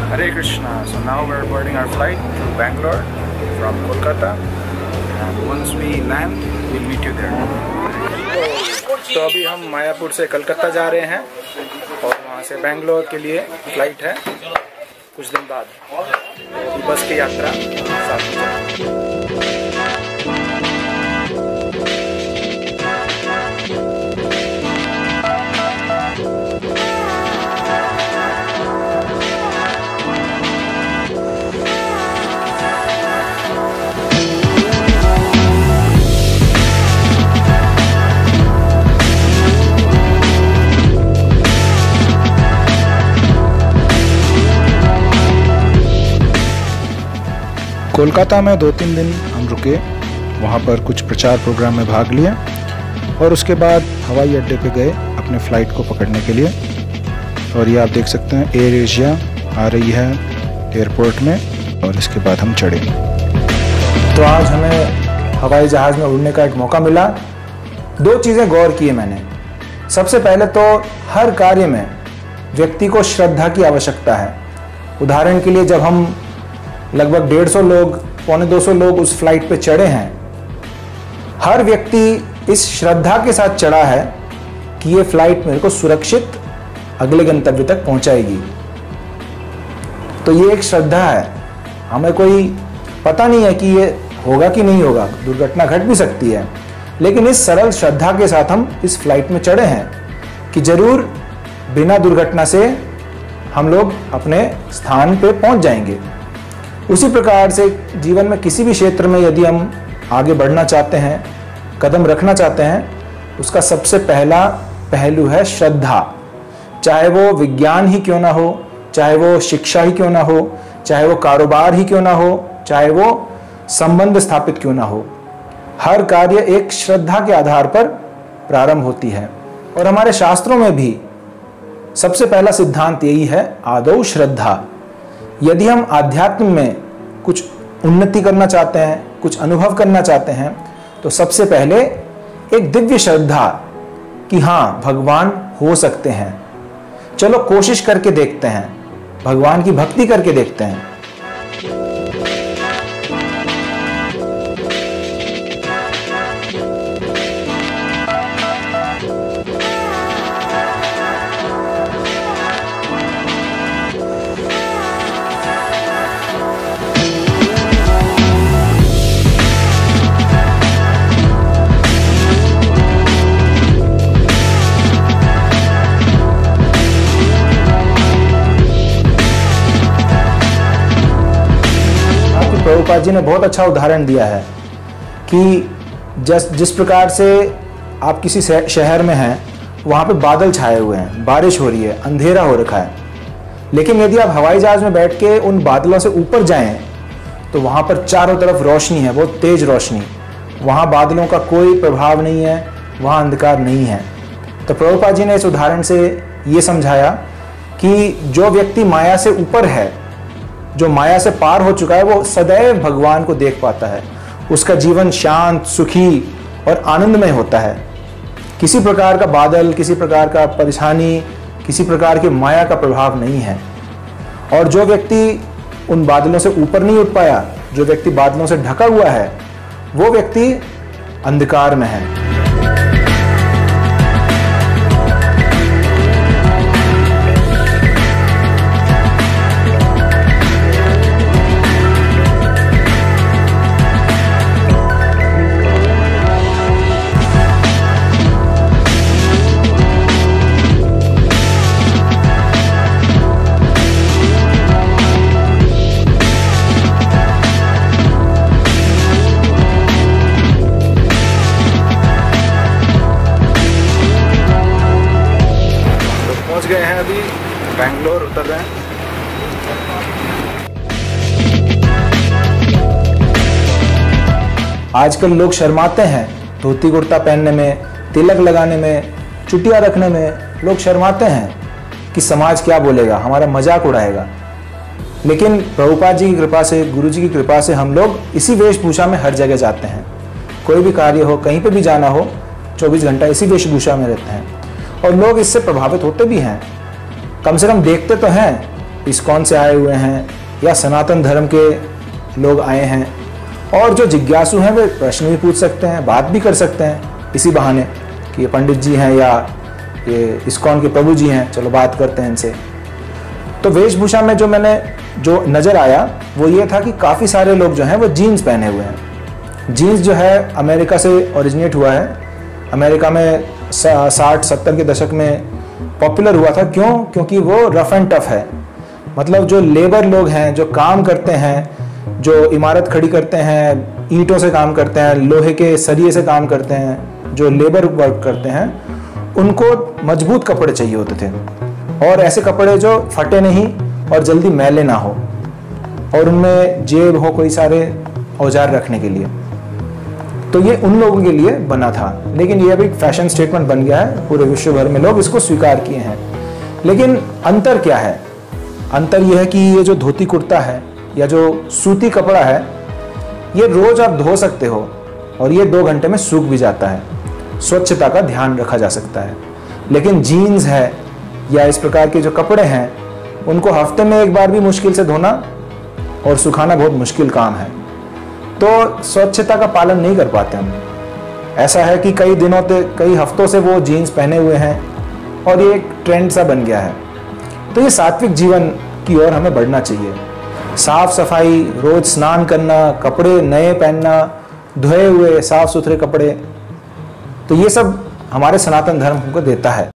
Hare Krishna. So now we're boarding our flight to Bangalore from Kolkata, and once we land, we'll meet you there. तो अभी हम मायापुर से कलकत्ता जा रहे हैं और वहाँ से बैंगलोर के लिए फ्लाइट है कुछ दिन बाद। तो बस की यात्रा साथ में। कोलकाता में 2-3 दिन हम रुके, वहाँ पर कुछ प्रचार प्रोग्राम में भाग लिया और उसके बाद हवाई अड्डे पे गए अपने फ़्लाइट को पकड़ने के लिए। और ये आप देख सकते हैं एयर एशिया आ रही है एयरपोर्ट में और इसके बाद हम चढ़े। तो आज हमें हवाई जहाज़ में उड़ने का एक मौका मिला। 2 चीज़ें गौर की मैंने। सबसे पहले तो हर कार्य में व्यक्ति को श्रद्धा की आवश्यकता है। उदाहरण के लिए जब हम लगभग 150 लोग, 250 लोग उस फ्लाइट पे चढ़े हैं, हर व्यक्ति इस श्रद्धा के साथ चढ़ा है कि ये फ्लाइट मेरे को सुरक्षित अगले गंतव्य तक पहुंचाएगी। तो ये एक श्रद्धा है। हमें कोई पता नहीं है कि ये होगा कि नहीं होगा, दुर्घटना घट भी सकती है, लेकिन इस सरल श्रद्धा के साथ हम इस फ्लाइट में चढ़े हैं कि जरूर बिना दुर्घटना से हम लोग अपने स्थान पे पहुंच जाएंगे। उसी प्रकार से जीवन में किसी भी क्षेत्र में यदि हम आगे बढ़ना चाहते हैं, कदम रखना चाहते हैं, उसका सबसे पहला पहलू है श्रद्धा। चाहे वो विज्ञान ही क्यों ना हो, चाहे वो शिक्षा ही क्यों ना हो, चाहे वो कारोबार ही क्यों ना हो, चाहे वो संबंध स्थापित क्यों ना हो, हर कार्य एक श्रद्धा के आधार पर प्रारंभ होती है। और हमारे शास्त्रों में भी सबसे पहला सिद्धांत यही है, आदौ श्रद्धा। यदि हम आध्यात्म में कुछ उन्नति करना चाहते हैं, कुछ अनुभव करना चाहते हैं, तो सबसे पहले एक दिव्य श्रद्धा कि हाँ भगवान हो सकते हैं, चलो कोशिश करके देखते हैं, भगवान की भक्ति करके देखते हैं। प्रभुपाद जी ने बहुत अच्छा उदाहरण दिया है कि जिस प्रकार से आप किसी शहर में हैं, वहाँ पे बादल छाए हुए हैं, बारिश हो रही है, अंधेरा हो रखा है, लेकिन यदि आप हवाई जहाज़ में बैठ के उन बादलों से ऊपर जाएं तो वहाँ पर चारों तरफ रोशनी है, बहुत तेज रोशनी। वहाँ बादलों का कोई प्रभाव नहीं है, वहाँ अंधकार नहीं है। तो प्रभुपाद जी ने इस उदाहरण से ये समझाया कि जो व्यक्ति माया से ऊपर है, जो माया से पार हो चुका है, वो सदैव भगवान को देख पाता है। उसका जीवन शांत, सुखी और आनंदमय होता है। किसी प्रकार का बादल, किसी प्रकार का परेशानी, किसी प्रकार की माया का प्रभाव नहीं है। और जो व्यक्ति उन बादलों से ऊपर नहीं उठ पाया, जो व्यक्ति बादलों से ढका हुआ है, वो व्यक्ति अंधकार में है। गए हैं, अभी बैंगलोर उतर रहे हैं। आजकल लोग शर्माते हैं धोती कुर्ता पहनने में, तिलक लगाने में, चुटिया रखने में। लोग शर्माते हैं कि समाज क्या बोलेगा, हमारा मजाक उड़ाएगा। लेकिन प्रभुपाद जी की कृपा से, गुरु जी की कृपा से हम लोग इसी वेशभूषा में हर जगह जाते हैं। कोई भी कार्य हो, कहीं पे भी जाना हो, 24 घंटा इसी वेशभूषा में रहते हैं और लोग इससे प्रभावित होते भी हैं। कम से कम देखते तो हैं इस्कॉन से आए हुए हैं या सनातन धर्म के लोग आए हैं, और जो जिज्ञासु हैं वे प्रश्न भी पूछ सकते हैं, बात भी कर सकते हैं इसी बहाने कि ये पंडित जी हैं या ये इस्कॉन के प्रभु जी हैं, चलो बात करते हैं इनसे। तो वेशभूषा में जो नज़र आया वो ये था कि काफ़ी सारे लोग जो हैं वो जीन्स पहने हुए हैं। जीन्स जो है अमेरिका से ओरिजिनेट हुआ है, अमेरिका में 60-70 के दशक में पॉपुलर हुआ था। क्यों? क्योंकि वो रफ एंड टफ है। मतलब जो लेबर लोग हैं, जो काम करते हैं, जो इमारत खड़ी करते हैं, ईंटों से काम करते हैं, लोहे के सरिये से काम करते हैं, जो लेबर वर्क करते हैं, उनको मजबूत कपड़े चाहिए होते थे, और ऐसे कपड़े जो फटे नहीं और जल्दी मैले ना हो, और उनमें जेब हो कोई सारे औजार रखने के लिए। तो ये उन लोगों के लिए बना था, लेकिन ये अभी फैशन स्टेटमेंट बन गया है, पूरे विश्व भर में लोग इसको स्वीकार किए हैं। लेकिन अंतर क्या है? अंतर यह है कि ये जो धोती कुर्ता है या जो सूती कपड़ा है, ये रोज आप धो सकते हो और ये 2 घंटे में सूख भी जाता है, स्वच्छता का ध्यान रखा जा सकता है। लेकिन जीन्स है या इस प्रकार के जो कपड़े हैं, उनको हफ्ते में 1 बार भी मुश्किल से धोना और सुखाना बहुत मुश्किल काम है। तो स्वच्छता का पालन नहीं कर पाते हम। ऐसा है कि कई हफ्तों से वो जीन्स पहने हुए हैं और ये एक ट्रेंड सा बन गया है। तो ये सात्विक जीवन की ओर हमें बढ़ना चाहिए। साफ सफाई, रोज स्नान करना, कपड़े नए पहनना, धोए हुए साफ सुथरे कपड़े, तो ये सब हमारे सनातन धर्म हमको देता है।